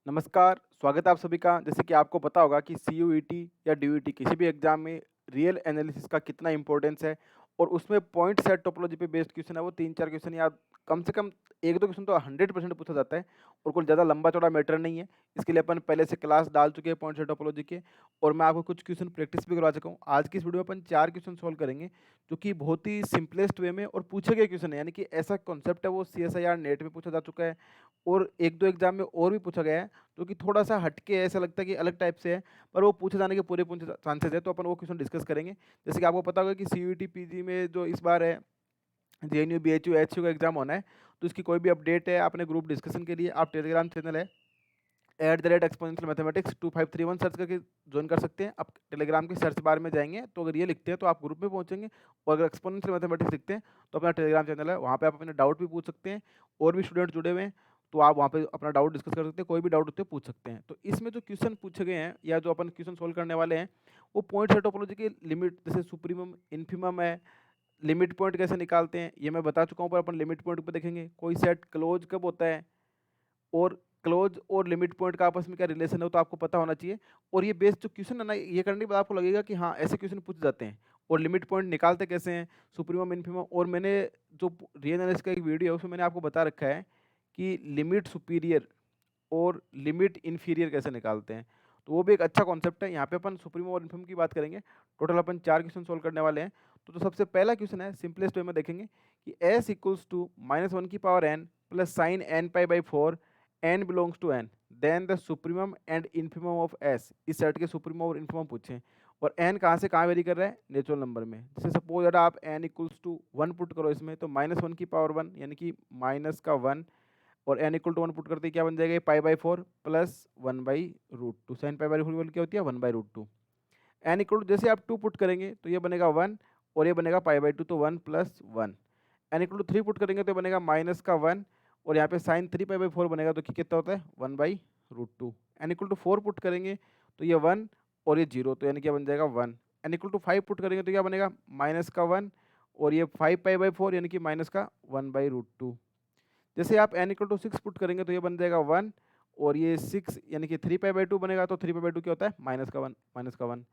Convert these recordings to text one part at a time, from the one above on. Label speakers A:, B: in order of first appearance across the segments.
A: नमस्कार, स्वागत है आप सभी का। जैसे कि आपको पता होगा कि सीयूईटी या डीयूईटी किसी भी एग्ज़ाम में रियल एनालिसिस का कितना इम्पोर्टेंस है और उसमें पॉइंट सेट टोपोलॉजी पे बेस्ड क्वेश्चन है वो 3-4 क्वेश्चन या कम से कम 1-2 क्वेश्चन तो 100% पूछा जाता है और कोई ज़्यादा लंबा-चौड़ा मैटर नहीं है। इसके लिए अपन पहले से क्लास डाल चुके हैं पॉइंट सेट टोपोलॉजी के और मैं आपको कुछ क्वेश्चन प्रैक्टिस भी करवा चुका हूँ। आज की इस वीडियो में अपन 4 क्वेश्चन सॉल्व करेंगे जो कि बहुत ही सिंपलेस्ट वे में और पूछे गए क्वेश्चन है, यानी कि ऐसा कॉन्सेप्ट है वो सीएसआईआर नेट में पूछा जा चुका है और 1-2 एग्ज़ाम में और भी पूछा गया है। जो कि थोड़ा-सा हटके ऐसा लगता है कि अलग टाइप से है, पर वो पूछे जाने के पूरे चांसेज़ है, तो अपन वो क्वेश्चन डिस्कस करेंगे। जैसे कि आपको पता होगा कि सीयूईटी पीजी में जो इस बार है, जेएनयू, बीएचयू, एचयू का एग्ज़ाम होना है, तो इसकी कोई भी अपडेट है अपने ग्रुप डिस्कशन के लिए आप टेलीग्राम चैनल है @exponential mathematics 2531 सर्च करके जॉइन कर सकते हैं। आप टेलीग्राम के सर्च बार में जाएँगे, तो अगर ये लिखते हैं तो आप ग्रुप में पहुँचेंगे और अगर एक्सपोनेंशियल मैथमेटिक्स लिखते हैं, तो अपना टेलीग्राम चैनल है, वहाँ पे आप अपने डाउट भी पूछ सकते हैं। और भी स्टूडेंट जुड़े हुए हैं, तो आप वहाँ पे अपना डाउट डिस्कस कर सकते हैं, कोई भी डाउट होते हैं पूछ सकते हैं। तो इसमें जो क्वेश्चन पूछे गए हैं या जो अपन क्वेश्चन सोल्व करने वाले हैं, वो पॉइंट सेट टोपोलॉजी के लिमिट जैसे सुप्रीमम, इन्फिमम है, लिमिट पॉइंट कैसे निकालते हैं, ये मैं बता चुका हूँ, पर अपन लिमिट पॉइंट पे देखेंगे। कोई सेट क्लोज कब होता है और क्लोज और लिमिट पॉइंट का आपस में क्या रिलेशन है, वो तो आपको पता होना चाहिए। और ये बेस्ड जो क्वेश्चन है ना, ये करने के बाद आपको लगेगा कि हाँ, ऐसे क्वेश्चन पूछ जाते हैं। और लिमिट पॉइंट निकालते कैसे हैं, सुप्रीमम, इन्फिमम। और मैंने जो रियल एनालिसिस का एक वीडियो है उसमें मैंने आपको बता रखा है कि लिमिट सुपीरियर और लिमिट इन्फीरियर कैसे निकालते हैं। तो वो भी एक अच्छा कॉन्सेप्ट है। यहाँ पे अपन सुप्रीमम और इन्फिमम की बात करेंगे। टोटल अपन 4 क्वेश्चन सोल्व करने वाले हैं। तो जो सबसे पहला क्वेश्चन है, सिंपलेस्ट वे में देखेंगे कि s इक्वल्स टू -1 की power n plus sine n pi by 4 n belongs to n, then the supremum and infimum of s। इस सेट के सुप्रीमम और इन्फिमम पूछे और n कहाँ से कहाँ वेरी कर रहा है, नेचुरल नंबर में। जैसे सपोज अगर आप n इक्वल्स टू 1 पुट करो इसमें, तो -1 की पावर 1 यानी कि माइनस का 1 और n इक्वल टू 1 पुट करते ही क्या बन जाएगा, पाई by 4 plus 1/√2। Sine pi by 4 क्या होती है, 1/√2। n इक्वल टू जैसे आप 2 पुट करेंगे तो ये बनेगा 1 और ये बनेगा पाई बाई 2, तो 1 plus 1। n equal to 3 put करेंगे तो ये बनेगा माइनस का 1 और यहाँ पे साइन 3 पाई बाई 4 बनेगा, तो कितना होता है 1/√2। n इक्वल टू 4 पुट करेंगे तो ये 1 और ये 0, तो यानी क्या बन जाएगा 1। n इक्वल टू 5 पुट करेंगे तो क्या बनेगा माइनस का 1 और ये 5 पाई बाई 4 यानी कि माइनस का 1/√2। जैसे आप n इक्वल टू 6 पुट करेंगे तो ये बन जाएगा 1 और ये 6 यानी कि 3 पाई बाई 2 बनेगा, तो 3 पाई बाई 2 क्या होता है माइनस का 1, माइनस का 1।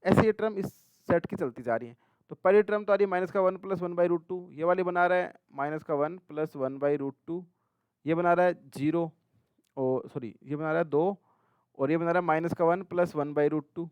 A: ऐसे ये टर्म इस सेट की चलती जा रही है। तो पहली टर्म तो आ रही है माइनस का 1 प्लस 1/√2, ये वाली बना रहा है माइनस का 1 प्लस 1/√2, ये बना रहा है 0 और सॉरी ये बना रहा है 2 और ये बना रहा है माइनस का 1 प्लस 1/√2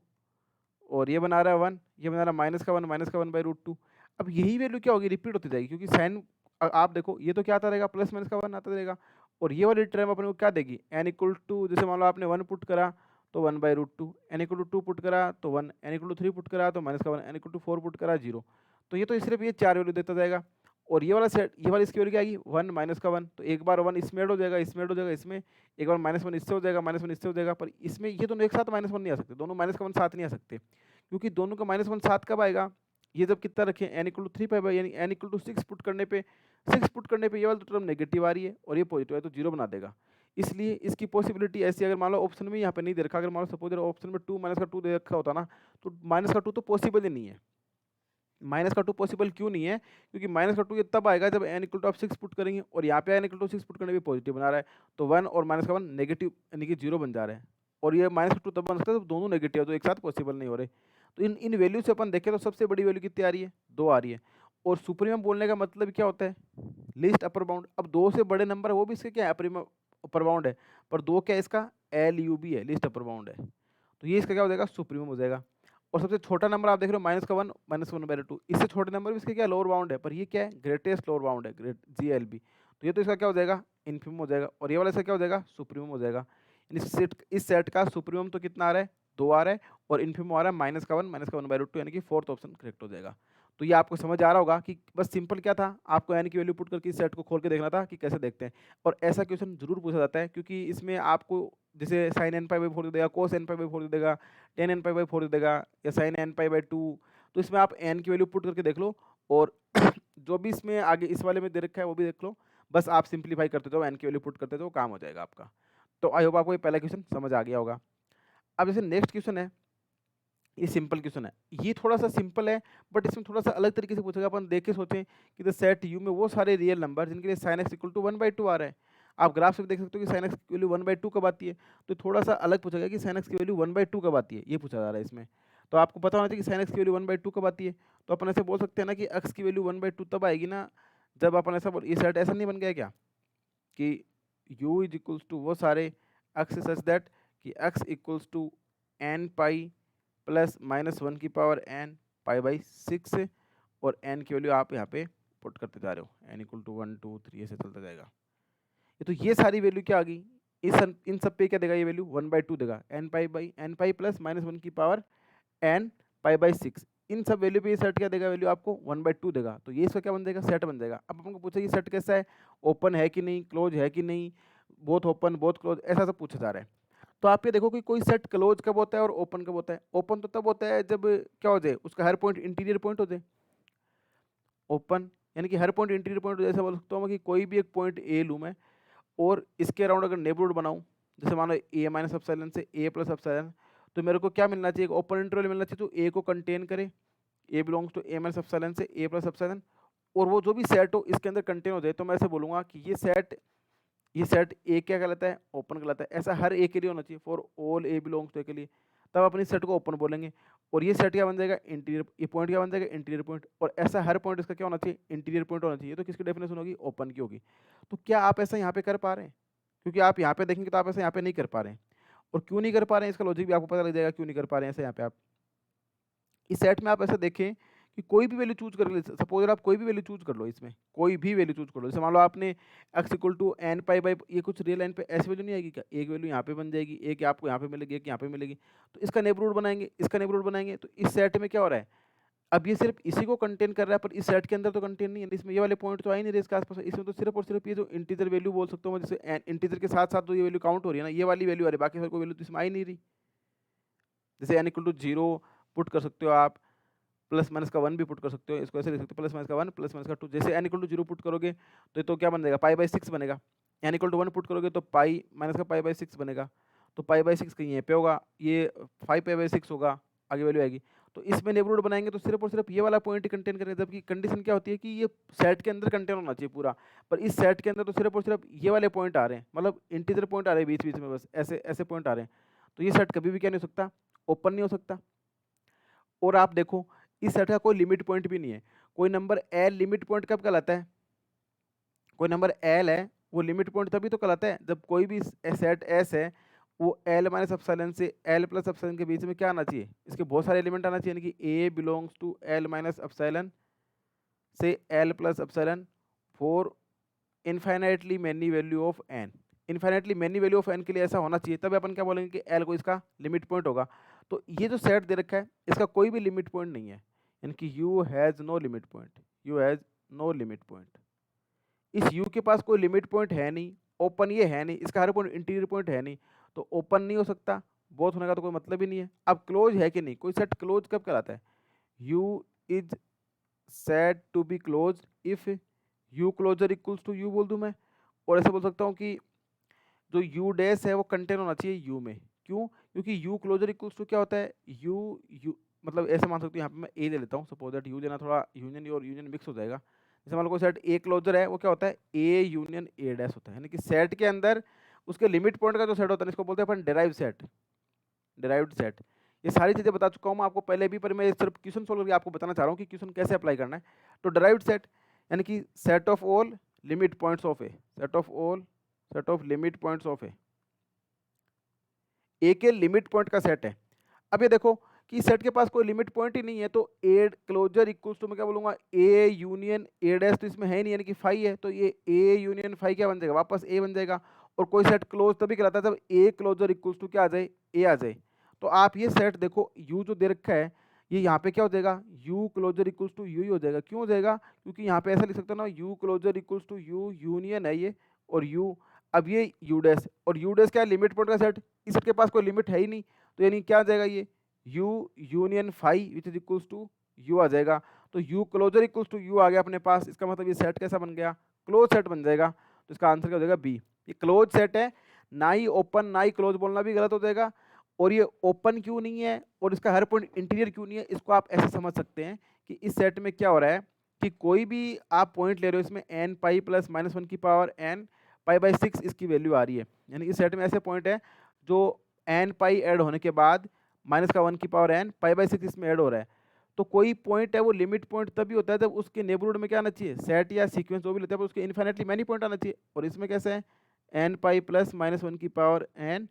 A: और ये बना रहा है 1, ये बना रहा है माइनस का 1/√2। अब यही वैल्यू क्या होगी, रिपीट होती जाएगी, क्योंकि साइन आप देखो ये तो क्या आता रहेगा, प्लस माइनस का 1 आता रहेगा और ये वाली टर्म अपने को क्या देगी, n इक्वल टू जैसे मान लो आपने 1 पुट करा तो 1/√2, n इक्वल टू 2 पुट करा तो 1, n इक्वल टू 3 पुट करा तो माइनस का 1, n इक्वल टू 4 पुट करा 0। तो ये तो सिर्फ ये 4 वैल्यू देता जाएगा और ये वाला सेट, ये वाली इसकी वैल्यू क्या आएगी 1 माइनस का 1, तो एक बार 1 इसमें ऐड हो जाएगा, इसमें ऐड हो जाएगा, इसमें एक बार -1 इससे हो जाएगा, -1 इससे हो जाएगा, पर इसमें ये दोनों एक साथ -1 नहीं आ सकते, दोनों माइनस का 1 साथ नहीं आ सकते, क्योंकि दोनों का -1 साथ कब आएगा, ये जब कितना रखें n equal to 3 pi by, यानी n इक्वल टू 6 पुट करने पे, 6 पुट करने पे ये वाला टर्म नेगेटिव आ रही है और ये पॉजिटिव है, तो 0 बना देगा। इसलिए इसकी पॉसिबिलिटी ऐसी, अगर मान लो ऑप्शन में यहाँ पे नहीं दे रखा, अगर मान लो सपोज ऑप्शन में 2 माइनस का 2 दे रखा होता ना, तो माइनस का 2 तो पॉसिबल ही नहीं है। माइनस का 2 पॉसिबल क्यों नहीं है, क्योंकि माइनस का 2 ये तब आएगा जब n इक्वल टू आप 6 पुट करेंगे और यहाँ पे n इक्वल टू 6 पुट करने पे पॉजिटिव बना रहा है, तो 1 और माइनस का 1 नेगेटिव यानी कि 0 बन जा रहे हैं और ये माइनस का 2 तब बन सकता है जब दोनों नेगेटिव है, तो एक साथ पॉसिबल नहीं हो रहे। तो इन इन वैल्यू से अपन देखें तो सबसे बड़ी वैल्यू कितनी आ रही है, 2 आ रही है। और सुप्रीमम बोलने का मतलब क्या होता है, लीस्ट अपर बाउंड। अब 2 से बड़े नंबर है वो भी इसके क्या है, अपर बाउंड है, पर 2 क्या है इसका LUB है, लीस्ट अपर बाउंड है, तो ये इसका क्या हो जाएगा सुप्रीमम हो जाएगा। और सबसे छोटा नंबर आप देख रहे हो माइनस का 1, -1/2, इससे छोटे नंबर भी इसके क्या लोअर बाउंड है, पर ये क्या है ग्रेटेस्ट लोअर बाउंड है, ग्रेट GLB, तो ये तो इसका क्या हो जाएगा इन्फिमम हो जाएगा और ये वाला इसका क्या हो जाएगा सुप्रीमम हो जाएगा। इस सेट का सुप्रीमम तो कितना आ रहा है 2 आ रहा है और इन्फिमम आ रहा है -1 1/2, यानी कि फोर्थ ऑप्शन करेक्ट हो जाएगा। तो ये आपको समझ आ रहा होगा कि बस सिंपल क्या था, आपको n की वैल्यू पुट करके इस सेट को खोल के देखना था कि कैसे देखते हैं। और ऐसा क्वेश्चन जरूर पूछा जाता है, क्योंकि इसमें आपको जैसे साइन n पाई बाई 4 दे देगा, कोस n पाई बाई 4 दे देगा, टेन n पाई बाई 4 दे देगा या साइन n पाई बाई 2, तो इसमें आप n की वैल्यू पुट करके देख लो और जो भी इसमें आगे इस वाले में दे रखा है वो भी देख लो, बस आप सिंप्लीफाई करते जाओ, n की वैल्यू पुट करते जाओ, काम हो जाएगा आपका। तो आई होप आपको ये पहला क्वेश्चन समझ आ गया होगा। अब जैसे नेक्स्ट क्वेश्चन है, ये सिंपल क्वेश्चन है, ये थोड़ा सा सिंपल है बट इसमें थोड़ा सा अलग तरीके से पूछेगा। अपन देख के सोचें कि द सेट यू में वो सारे रियल नंबर जिनके लिए साइन एक्स इक्वल टू 1/2 आ रहा है। आप ग्राफ से भी देख सकते हो कि sin x की वैल्यू 1/2 कब आती है, तो थोड़ा सा अलग पूछा गया कि sin x की वैल्यू 1/2 कब आती है, ये पूछा जा रहा है इसमें। तो आपको पता होना चाहिए कि sin x की वैल्यू 1/2 कब आती है, तो अपन ऐसे बोल सकते हैं ना कि x की वैल्यू 1/2 तब आएगी ना जब अपन ऐसा ये सेट ऐसा नहीं बन गया क्या कि u इज इक्वल्स टू वो सारे x सच दैट कि x equals to n pi plus -1 की पावर n पाई/6 और n की वैल्यू आप यहाँ पे पुट करते जा रहे हो, n इक्वल टू 1 2 3 ऐसे चलता जाएगा। ये तो ये सारी वैल्यू क्या आ गई, इन सब पे क्या देगा ये वैल्यू 1/2 देगा, n पाई प्लस -1 की पावर n पाई/6, इन सब वैल्यू पे ये सेट क्या देगा, वैल्यू आपको 1/2 देगा। तो ये इसका क्या बन जाएगा, सेट बन जाएगा। अब हमको पूछा ये सेट कैसा है, ओपन है कि नहीं, क्लोज है कि नहीं, बोथ ओपन बोथ क्लोज, ऐसा सब पूछा जा रहा है। तो आप ये देखो कि कोई सेट क्लोज कब होता है और ओपन कब होता है। ओपन तो तब होता है जब क्या हो जाए, उसका हर पॉइंट इंटीरियर पॉइंट हो जाए। ओपन यानी कि हर पॉइंट इंटीरियर पॉइंट, जैसे बोल सकता हूँ मैं कि कोई भी एक पॉइंट ए लूँ मैं और इसके अराउंड अगर नेबरहुड बनाऊँ, जैसे मान लो ए माइनस एप्सिलॉन से ए प्लस एप्सिलॉन, तो मेरे को क्या मिलना चाहिए, एक ओपन इंटरवल मिलना चाहिए जो ए को कंटेन करे, a belongs to a minus epsilon से ए प्लस एप्सिलॉन, और वो जो भी सेट हो इसके अंदर कंटेन हो जाए। तो मैं ऐसे बोलूँगा कि ये सेट ए क्या कहलाता है, ओपन कहलाता है। ऐसा हर ए के लिए होना चाहिए, for all A belongs to ए के लिए, तब अपनी सेट को ओपन बोलेंगे। और ये सेट क्या बन जाएगा, इंटीरियर, ये पॉइंट क्या बन जाएगा, इंटीरियर पॉइंट। और ऐसा हर पॉइंट इसका क्या होना चाहिए, इंटीरियर पॉइंट होना चाहिए। तो किसकी डेफिनेशन होगी, ओपन की होगी। तो क्या आप ऐसा यहाँ पे कर पा रहे हैं, क्योंकि आप यहाँ पे देखेंगे तो आप ऐसा यहाँ पे नहीं कर पा रहे हैं। और क्यों नहीं कर पा रहे हैं, इसका लॉजिक भी आपको पता लग जाएगा क्यों नहीं कर पा रहे हैं ऐसे। यहाँ पे आप इस सेट में आप ऐसा देखें कि कोई भी वैल्यू चूज कर लो, सपोज आप कोई भी वैल्यू चूज कर लो, इसमें कोई भी वैल्यू चूज कर लो। जैसे मान लो आपने x equal to n pi by, ये कुछ रियल लाइन पे ऐसी वैल्यू नहीं आएगी क्या, एक वैल्यू यहाँ पे बन जाएगी, एक आपको यहाँ पे मिलेगी, एक यहाँ पे मिलेगी। तो इसका नेबरहुड बनाएंगे, इसका नेबरहुड बनाएंगे। तो इस सेट में क्या हो रहा है, अब ये सिर्फ इसी को कंटेन कर रहा है, पर इस सेट के अंदर तो कंटेन नहीं है, इसमें ये वाले पॉइंट तो आ ही नहीं रहे इसके आसपास। इसमें तो सिर्फ और सिर्फ ये जो इंटीजर वैल्यू बोल सकता हूँ मैं, जैसे इंटीजर के साथ साथ जो ये वैल्यू काउंट हो रही है ना, ये वाली वैल्यू आ रही है, बाकी कोई वैल्यू तो इसमें आ ही नहीं रही। जैसे n इक्वल टू 0 पुट कर सकते हो आप, प्लस माइनस का 1 भी पुट कर सकते हो, इसको ऐसे लिख सकते हो प्लस माइनस का 1 प्लस माइनस का 2। जैसे n इक्वल टू 0 पुट करोगे तो ये तो क्या बन जाएगा, पाई/6 बनेगा। n इक्वल टू 1 पुट करोगे तो पाई माइनस का पाई/6 बनेगा। तो पाई/6 कहीं यहाँ पे होगा, ये 5 पाई/6 होगा, आगे वैल्यू आएगी। तो इसमें नेबरहुड बनाएंगे तो सिर्फ और सिर्फ ये वाला पॉइंट ही कंटेन करेगा, जबकि कंडीशन क्या होती है कि ये सेट के अंदर कंटेन होना चाहिए पूरा। पर इस सेट के अंदर तो सिर्फ और सिर्फ ये वाले पॉइंट आ रहे हैं, मतलब इंटीजर पॉइंट आ रहे हैं बीच बीच में, बस ऐसे ऐसे पॉइंट आ रहे हैं। तो ये सेट कभी भी क्या नहीं हो सकता, ओपन नहीं हो सकता। और आप देखो इस सेट का कोई लिमिट पॉइंट भी नहीं है। कोई नंबर एल लिमिट पॉइंट कब कहलाता है, कोई नंबर एल है वो लिमिट पॉइंट तभी तो कहलाता है जब कोई भी सेट एस है वो एल माइनस एप्सिलॉन से एल प्लस एप्सिलॉन के बीच में क्या आना चाहिए, इसके बहुत सारे एलिमेंट आना चाहिए, यानी कि a belongs to l minus epsilon से l plus epsilon for infinitely many value of n. Infinitely many value of n के लिए ऐसा होना चाहिए, तभी अपन क्या बोलेंगे कि एल को इसका लिमिट पॉइंट होगा। तो ये जो सेट दे रखा है इसका कोई भी लिमिट पॉइंट नहीं है, यानी कि U has no limit point, U has no limit point. इस यू के पास कोई लिमिट पॉइंट है नहीं, ओपन ये है नहीं, इसका हर पॉइंट इंटीरियर पॉइंट है नहीं, तो ओपन नहीं हो सकता, बोथ होने का तो कोई मतलब ही नहीं है। अब क्लोज है कि नहीं, कोई सेट क्लोज कब कहलाता है, U is set to be close if U closure equals to U बोल दूं मैं। और ऐसे बोल सकता हूँ कि जो यू डैश है वो कंटेन होना चाहिए यू में। क्यों, क्योंकि यू क्लोजर इक्वल्स टू क्या होता है, यू यू मतलब ऐसे मान सकते हो, यहाँ पे मैं ए ले लेता हूँ, सपोज दैट यू देना थोड़ा यूनियन और यूनियन मिक्स हो जाएगा। जैसे मान लो कोई सेट ए क्लोजर है वो क्या होता है, ए यूनियन ए डैश होता है, यानी कि सेट के अंदर उसके लिमिट पॉइंट का जो सेट होता है इसको बोलते हैं अपन डिराइव्ड सेट, डिराइव्ड सेट। ये सारी चीज़ें बता चुका हूँ मैं आपको पहले भी, पर मैं सिर्फ क्वेश्चन सोल्व करके आपको बताना चाह रहा हूँ कि क्वेश्चन कैसे अप्लाई करना है। तो डिराइव्ड सेट यानी कि set of all limit points of a, set of all set of limit points of a के लिमिट पॉइंट का सेट है। अब ये देखो कि सेट के पास कोई लिमिट पॉइंट ही नहीं है, तो ए क्लोजर इक्वल्स टू मैं क्या बोलूंगा, ए यूनियन ए डैश, तो इसमें है नहीं, यानी कि फाई है, तो ये ए यूनियन फाई क्या बन जाएगा, वापस ए बन जाएगा। और कोई सेट क्लोज तभी कहलाता है जब ए क्लोजर इक्वल्स टू क्या आ जाए, ए आ जाए। तो आप ये सेट देखो, यू जो दे रखा है ये यहाँ पे क्या हो जाएगा, u closure equals to u ही हो जाएगा। क्यों हो जाएगा, क्योंकि यहाँ पे ऐसा लिख सकते हो ना, U closure equals to U union है ये, और यू, अब ये यू डैश, और यू डैश क्या है, लिमिट पॉइंट का सेट, इस सेट के पास कोई लिमिट है ही नहीं, तो यानी क्या आ जाएगा, ये u union phi which is equals to u आ जाएगा। तो u closure equals to u आ गया अपने पास, इसका मतलब ये सेट कैसा बन गया, क्लोज सेट बन जाएगा। तो इसका आंसर क्या हो जाएगा, बी। ये क्लोज सेट है, ना ही ओपन ना ही क्लोज बोलना भी गलत हो जाएगा। और ये ओपन क्यों नहीं है और इसका हर पॉइंट इंटीरियर क्यों नहीं है, इसको आप ऐसे समझ सकते हैं कि इस सेट में क्या हो रहा है कि कोई भी आप पॉइंट ले रहे हो इसमें n पाई प्लस -1 की पावर n π/6 इसकी वैल्यू आ रही है। यानी इस सेट में ऐसे पॉइंट है जो n पाई ऐड होने के बाद -1n π/6 इसमें ऐड हो रहा है। तो कोई पॉइंट है वो लिमिट पॉइंट तभी होता है जब उसके नेबरहुड में क्या आना चाहिए, सेट या सीक्वेंस जो भी लेते हैं उसके इन्फिनिटली मैनी पॉइंट आना चाहिए। और इसमें कैसे है, n पाई प्लस -1n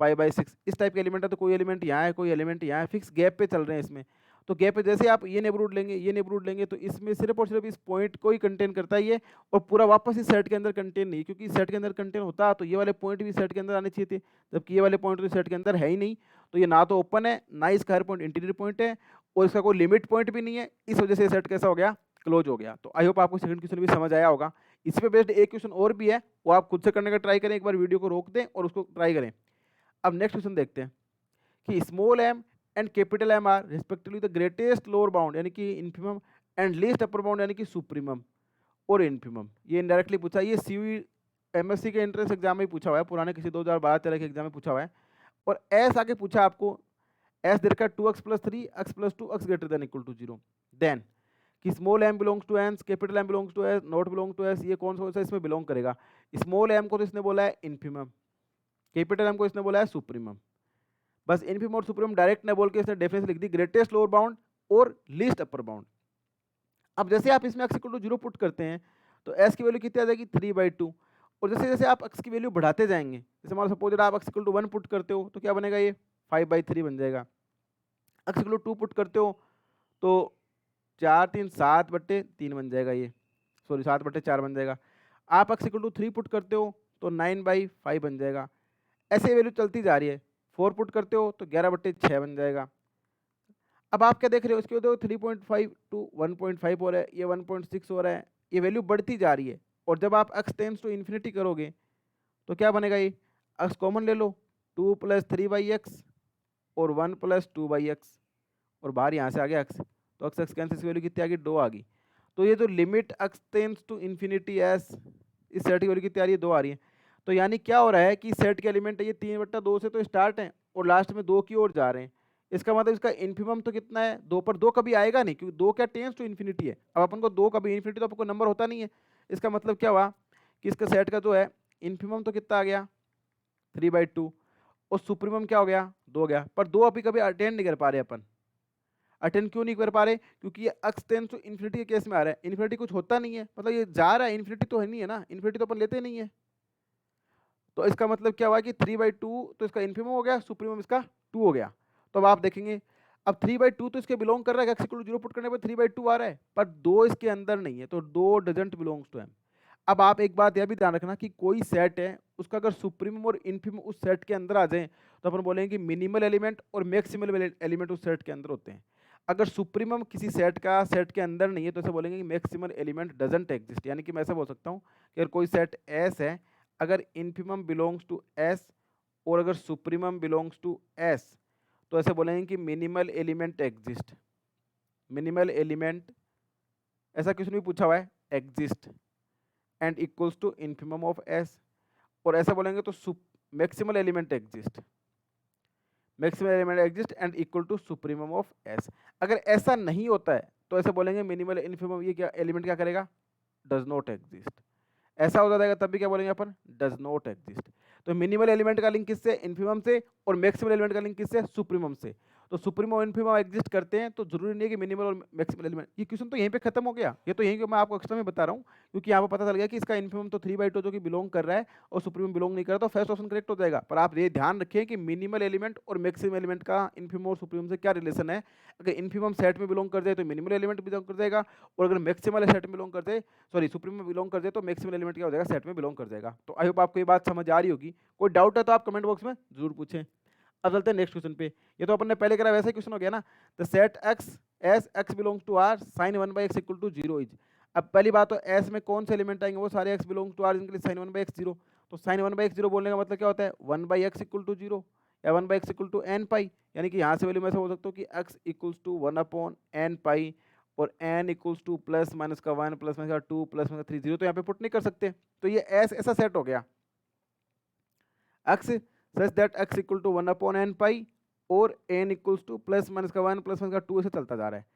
A: π/6 इस टाइप के एलिमेंट है। तो कोई एलिमेंट यहाँ है, कोई एलिमेंट यहाँ है, फिक्स गैप पे चल रहे हैं इसमें। तो गैप पे जैसे आप ये नेबरहुड लेंगे, ये नेबरहुड लेंगे, तो इसमें सिर्फ और सिर्फ इस पॉइंट को ही कंटेन करता है ये, और पूरा वापस इस सेट के अंदर कंटेन नहीं, क्योंकि सेट के अंदर कंटेन होता तो ये वाले पॉइंट भी सेट के अंदर आने चाहिए थे, जबकि ये वाले पॉइंट तो सेट के अंदर है ही नहीं। तो ये ना तो ओपन है, ना इसका हर पॉइंट इंटीरियर पॉइंट है, और इसका कोई लिमिट पॉइंट भी नहीं है। इस वजह से सेट कैसा हो गया, क्लोज हो गया। तो आई होप आपको सेकंड क्वेश्चन भी समझ आया होगा। इस पे बेस्ड एक क्वेश्चन और भी है, वो आप खुद से करने का ट्राई करें, एक बार वीडियो को रोक दें और उसको ट्राई करें। अब नेक्स्ट क्वेश्चन देखते हैं कि small M and capital M are respectively the greatest lower bound यानी कि infimum and least upper bound यानी कि सुप्रीमम और इन्फिमम। ये इनडायरेक्टली पूछा, ये सीयू एमएससी के एंट्रेंस एग्जाम में पूछा हुआ है, पुराने किसी 2012-13 के एग्जाम में पूछा हुआ है। और एस आगे पूछा आपको, एस दे रखा 2x + 3 x + 2 x > 0। देन कि small M belongs to N, capital M belongs to S, not belong to S, ये कौन सा इसमें बिलोंग करेगा। स्मॉल एम को तो इसने बोला है इन्फिमम, कैपिटल एम को इसने बोला है सुप्रीमम। बस इन्फिमम और सुप्रीमम डायरेक्ट ने बोल के इसने डेफिनेशन लिख दी, ग्रेटेस्ट लोअर बाउंड और लीस्ट अपर बाउंड। अब जैसे आप इसमें x = 0 पुट करते हैं तो s की वैल्यू कितनी आ जाएगी 3/2। और जैसे जैसे आप x की वैल्यू बढ़ाते जाएंगे, जैसे मान लो सपोज आप x = 1 पुट करते हो तो क्या बनेगा, ये 5/3 बन जाएगा। x = 2 पुट करते हो तो 4 3 7/3 बन जाएगा, ये सॉरी 7/4 बन जाएगा। आप x = 3 पुट करते हो तो 9/5 बन जाएगा। ऐसे वैल्यू चलती जा रही है। 4 पुट करते हो तो 11/6 बन जाएगा। अब आप क्या देख रहे हो, इसके देखो 3.5 टू 1.5 हो रहा है, ये 1.6 हो रहा है, ये वैल्यू बढ़ती जा रही है। और जब आप x टेंड्स टू इन्फिनिटी करोगे तो क्या बनेगा, ये x कॉमन ले लो, 2 + 3/x और 1 + 2/x, और बाहर यहाँ से आ गया x, तो x कैंसिल की वैल्यू कितनी आ गई, 2 आ गई। तो ये जो limit x tends to infinity S, इस सेट की वैल्यू कितनी आ रही है, 2 आ रही है। तो यानी क्या हो रहा है कि सेट के एलिमेंट ये 3/2 से तो स्टार्ट है और लास्ट में 2 की ओर जा रहे हैं। इसका मतलब इसका इन्फिमम तो कितना है, 2 पर 2 कभी आएगा नहीं, क्योंकि 2 क्या टेंस टू इन्फिनिटी है। अब अपन को 2 कभी इन्फिनिटी तो आपको नंबर होता नहीं है। इसका मतलब क्या हुआ कि इसका सेट का जो है इन्फिमम तो कितना आ गया 3/2, और सुप्रीमम क्या हो गया 2 हो गया। पर 2 अभी कभी अटेंड नहीं कर पा रहे अपन। अटेंड क्यों नहीं कर पा रहे, क्योंकि ये x टेंस टू इन्फिनिटी के केस में आ रहा है। इन्फिनिटी कुछ होता नहीं है, मतलब ये जा रहा है, इन्फिनिटी तो है नहीं है ना, इन्फिनिटी तो अपन लेते नहीं है। तो इसका मतलब क्या हुआ कि 3/2 तो इसका इन्फिमम हो गया, सुप्रीमम इसका 2 हो गया। तो अब आप देखेंगे, अब 3/2 तो इसके बिलोंग कर रहा है, x = 0 पुट करने पर 3/2 आ रहा है, पर 2 इसके अंदर नहीं है, तो 2 डजंट बिलोंग्स टू एम। अब आप एक बात यह भी ध्यान रखना कि कोई सेट है उसका अगर सुप्रीमम और इन्फिमम उस सेट के अंदर आ जाए तो अपन बोलेंगे कि मिनिमल एलिमेंट और मैक्सिमल एलिमेंट उस सेट के अंदर होते हैं। अगर सुप्रीमम किसी सेट का सेट के अंदर नहीं है तो ऐसे बोलेंगे कि मैक्सिमल एलिमेंट डजंट एग्जिस्ट। यानी कि मैं ऐसा बोल सकता हूँ कि अगर कोई सेट एस है, अगर इन्फिमम बिलोंग्स टू एस और अगर सुप्रीमम बिलोंग्स टू एस, तो ऐसे बोलेंगे कि minimal element exist. Minimal element ऐसा क्वेश्चन भी पूछा हुआ है, exist and equals to infimum of S, और ऐसा बोलेंगे तो maximal element exist, maximal element exist and equal to supremum of S. अगर ऐसा नहीं होता है तो ऐसे बोलेंगे मिनिमल इन्फिमम, ये क्या एलिमेंट क्या करेगा, डज नॉट एग्जिस्ट। ऐसा हो जाएगा तब भी क्या बोलेंगे अपन, डज नॉट एग्जिस्ट। तो मिनिमल एलिमेंट का लिंक किससे, इन्फिमम से, और मैक्सिमल एलिमेंट का लिंक किससे, सुप्रीमम से। तो सुप्रीमम और इन्फिमम एग्जिस्ट करते हैं तो जरूरी नहीं है कि मिनिमल और मैक्सिमल एलिमेंट। ये क्वेश्चन तो यहीं पे खत्म हो गया, ये तो यहीं मैं आपको एक्स्ट्रा में बता रहा हूँ, क्योंकि यहाँ पर पता चल गया कि इसका इन्फिमम तो 3/2 जो कि बिलोंग कर रहा है और सुप्रीमम बिलोंग नहीं कर रहा, तो फर्स्ट ऑप्शन करेक्ट हो जाएगा। पर आप ये ध्यान रखें कि मिनिमल एलिमेंट और मैक्सिमम एलिमेंट का इन्फिमम और सुप्रीमम से क्या रिलेशन है। अगर इन्फिमम सेट में बिलोंग कर जाए तो मिनिमल एलिमेंट बिलोंग कर जाएगा, और अगर मैक्सिमल सेट में बिलोंग कर जाए, सॉरी सुप्रीमम में बिलोंग कर जाए, तो मैक्सिमल एलिमेंट क्या हो जाएगा, सेट में बिलोंग कर जाएगा। तो आई होप आपको ये बात समझ आ रही होगी। कोई डाउट है तो आप कमेंट बॉक्स में जरूर पूछें। अब चलते हैं नेक्स्ट क्वेश्चन पे। ये तो अपन ने पहले करा वैसा ही क्वेश्चन हो गया ना। The set x S x belongs to r sin 1/x = 0 is. अब पहली बात तो s में कौन से एलिमेंट आएंगे, वो सारे x बिलोंग्स टू r जिनके लिए sin 1/x 0। तो sin 1/x 0 बोलने का मतलब क्या होता है, 1/x = 0 या 1/x = n पाई। यानी कि यहाँ से वैल्यू मैं ऐसा बोल सकता हूँ कि x = 1/n पाई और n = +- का 1 +- का 2 +- 3 0, तो यहाँ पे पुट नहीं कर सकते। तो ये s ऐसा सेट हो गया, x such that x = 1/n पाई और n = +- का 1 +- का 2 ऐसे चलता जा रहा है।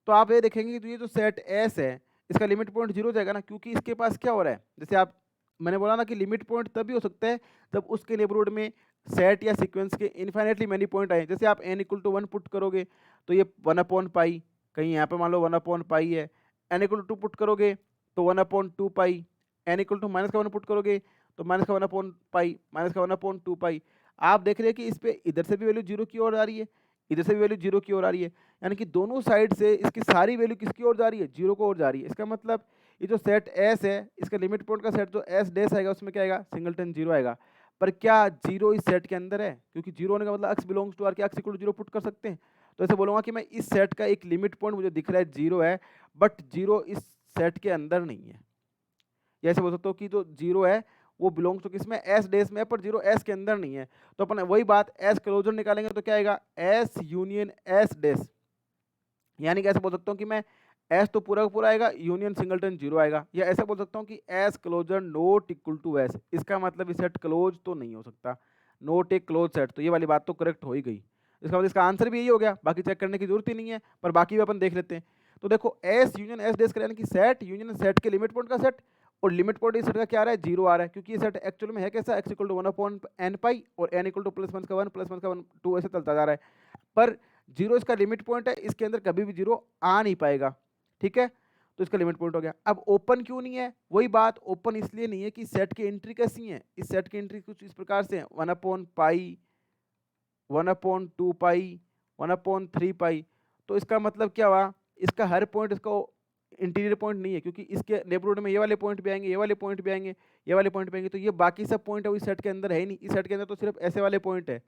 A: तो आप ये देखेंगे कि ये जो सेट S है इसका लिमिट पॉइंट 0 जाएगा ना, क्योंकि इसके पास क्या हो रहा है, जैसे आप मैंने बोला ना कि लिमिट पॉइंट तभी हो सकता है जब उसके नेबरहुड में सेट या सीक्वेंस के इन्फाइनेटली मैनी पॉइंट आए। जैसे आप n इक्वल टू 1 पुट करोगे तो ये 1 अपॉन पाई, कहीं यहाँ पे मान लो 1 अपॉन पाई है। n इक्वल टू 2 पुट करोगे तो 1 upon 2 pi. n equal to minus का 1 पुट करोगे तो माइनस का 1 अपॉन पाई, माइनस का 1 अपॉन 2 पाई। आप देख रहे हैं कि इस पे इधर से भी वैल्यू जीरो की ओर आ रही है, इधर से भी वैल्यू जीरो की ओर आ रही है, यानी कि दोनों साइड से इसकी सारी वैल्यू किसकी ओर जा रही है, जीरो को ओर जा रही है। इसका मतलब ये जो सेट एस है, इसका लिमिट पॉइंट का सेट जो एस डैश आएगा उसमें क्या आएगा, सिंगलटन जीरो आएगा। पर क्या जीरो इस सेट के अंदर है, क्योंकि जीरो होने का मतलब एक्स बिलोंग्स टू आर, क्या X equal to zero put कर सकते हैं। तो ऐसे बोलूंगा कि मैं इस सेट का एक लिमिट पॉइंट मुझे दिख रहा है जीरो है, बट जीरो इस सेट के अंदर नहीं है। या ऐसे बोल सकते हो कि जो जीरो है वो बिलोंग्स टू किसमें, एस डैश में, पर जीरो एस के अंदर नहीं है। तो अपन वही बात एस क्लोजर निकालेंगे तो क्या आएगा, एस यूनियन एस डैश। यानी कि ऐसे बोल सकता हूँ कि मैं एस तो पूरा का पूरा आएगा, यूनियन सिंगलटन जीरो आएगा। या ऐसा बोल सकता हूँ कि S closure not equal to S. इसका मतलब सेट क्लोज तो नहीं हो सकता, नोट एक क्लोज सेट। तो ये वाली बात तो करेक्ट हो ही गई। इसका मतलब इसका आंसर भी यही हो गया, बाकी चेक करने की जरूरत ही नहीं है, पर बाकी भी अपन देख लेते हैं। तो देखो एस यूनियन एस डेस यानी कि सेट यूनियन सेट के लिमिट पॉइंट का सेट, और लिमिट पॉइंट इस सेट का क्या आ रहा है, जीरो आ रहा है, क्योंकि ये सेट एक्चुअल में है कैसा, X equal to 1 upon N pi और एन इक्वल टू प्लस 1 का 1 प्लस 1 का 1 2 ऐसे चलता जा रहा है। पर जीरो इसका लिमिट पॉइंट है, इसके अंदर कभी भी जीरो आ नहीं पाएगा, ठीक है। तो इसका लिमिट पॉइंट हो गया। अब ओपन क्यों नहीं है, वही बात, ओपन इसलिए नहीं है कि सेट की एंट्री कैसी है, इस सेट की एंट्री कुछ इस प्रकार से है, 1 अपॉन पाई, 1 अपॉन 2 पाई, 1 अपॉन 3 पाई। तो इसका मतलब क्या हुआ, इसका हर पॉइंट इसका इंटीरियर पॉइंट नहीं है, क्योंकि इसके नेबरहुड में ये वाले पॉइंट भी आएंगे, ये वाले पॉइंट भी आएंगे, ये वाले पॉइंट भी आएंगे। तो ये बाकी सब पॉइंट है वो इस सेट के अंदर है ही नहीं, इस सेट के अंदर तो सिर्फ ऐसे वाले पॉइंट है।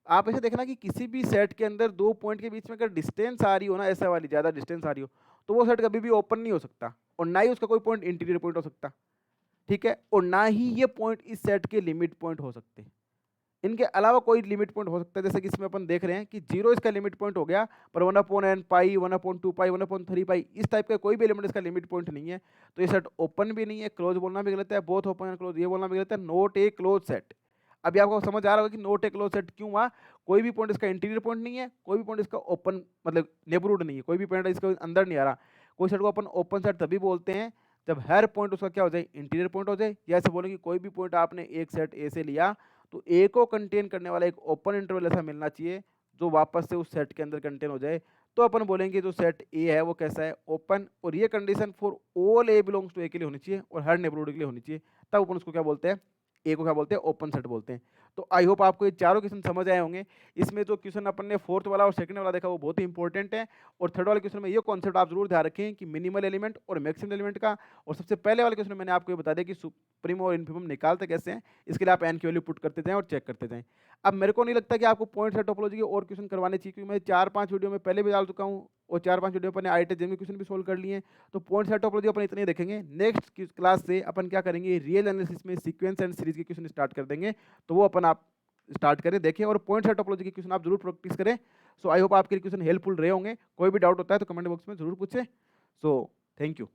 A: आप ऐसे देखना कि किसी भी सेट के अंदर दो पॉइंट के बीच में अगर डिस्टेंस आ रही हो ना, ऐसा वाली ज़्यादा डिस्टेंस आ रही हो, तो वो सेट कभी भी ओपन नहीं हो सकता, और ना ही उसका कोई पॉइंट इंटीरियर पॉइंट हो सकता, ठीक है। और ना ही ये पॉइंट इस सेट के लिमिट पॉइंट हो सकते हैं। इनके अलावा कोई लिमिट पॉइंट हो सकता है, जैसे कि इसमें अपन देख रहे हैं कि जीरो इसका लिमिट पॉइंट हो गया, पर 1 अपॉन एन पाई, 1 अपॉन 2 पाई, 1 अपॉन 3 पाई, इस टाइप का कोई भी एलिमेंट इसका लिमिट पॉइंट नहीं है। तो ये सेट ओपन भी नहीं है, क्लोज बोलना भी गलत है, बोथ ओपन एंड क्लोज ये बोलना भी गलत है, नोट ए क्लोज सेट। अभी आपको समझ आ रहा होगा कि नोट ए क्लोज सेट क्यों हुआ। कोई भी पॉइंट इसका इंटीरियर पॉइंट नहीं है, कोई भी पॉइंट इसका ओपन मतलब नेबरहुड नहीं है, कोई भी पॉइंट इसके अंदर नहीं आ रहा। कोई सेट को अपन ओपन सेट तभी बोलते हैं जब हर पॉइंट उसका क्या हो जाए, इंटीरियर पॉइंट हो जाए। या ऐसे बोलेंगे कोई भी पॉइंट आपने एक सेट ए से लिया तो ए को कंटेन करने वाला एक ओपन इंटरवल ऐसा मिलना चाहिए जो वापस से उस सेट के अंदर कंटेन हो जाए। तो अपन बोलेंगे जो सेट ए है वो कैसा है, ओपन। और ये condition for all A belongs to ए के लिए होनी चाहिए और हर नेबरहुड के लिए होनी चाहिए, तब अपन उसको क्या बोलते हैं, ए को क्या बोलते हैं, ओपन सेट बोलते हैं। तो आई होप आपको ये चारों क्वेश्चन समझ आए होंगे। इसमें जो क्वेश्चन अपन ने फोर्थ वाला और सेकंड वाला देखा वो बहुत ही इंपॉर्टेंट है। और थर्ड वाले क्वेश्चन में ये कॉन्सेप्ट आप जरूर ध्यान रखें कि मिनिमल एलिमेंट और मैक्सिमम एलिमेंट का। और सबसे पहले वाले क्वेश्चन में मैंने आपको ये बता दिया कि सुप्रीम और इन्फिमम निकालते कैसे हैं, इसके लिए आप एन की वैल्यू पुट करते जाएं और चेक करते जाएं। अब मेरे को नहीं लगता कि आपको पॉइंट सेट टोपोलॉजी के और क्वेश्चन करवाने चाहिए, क्योंकि मैं 4-5 वीडियो में पहले भी डाल चुका हूँ और 4-5 वीडियो पर आई टेस्ट के क्वेश्चन भी सोल्व कर लिए हैं। तो पॉइंट सेट टोपोलॉजी अपन इतने देखेंगे। नेक्स्ट क्लास से अपन क्या करेंगे, रियल एनालिसिस में सीक्वेंस एंड सीरीज के क्वेश्चन स्टार्ट कर देंगे। तो वो अपन आप स्टार्ट करें, देखें, और पॉइंट सेट टोपोलॉजी के क्वेश्चन आप जरूर प्रैक्टिस करें। सो आई होप आपके क्वेश्चन हेल्पफुल रहे होंगे। कोई भी डाउट होता है तो कमेंट बॉक्स में जरूर पूछें। So thank you.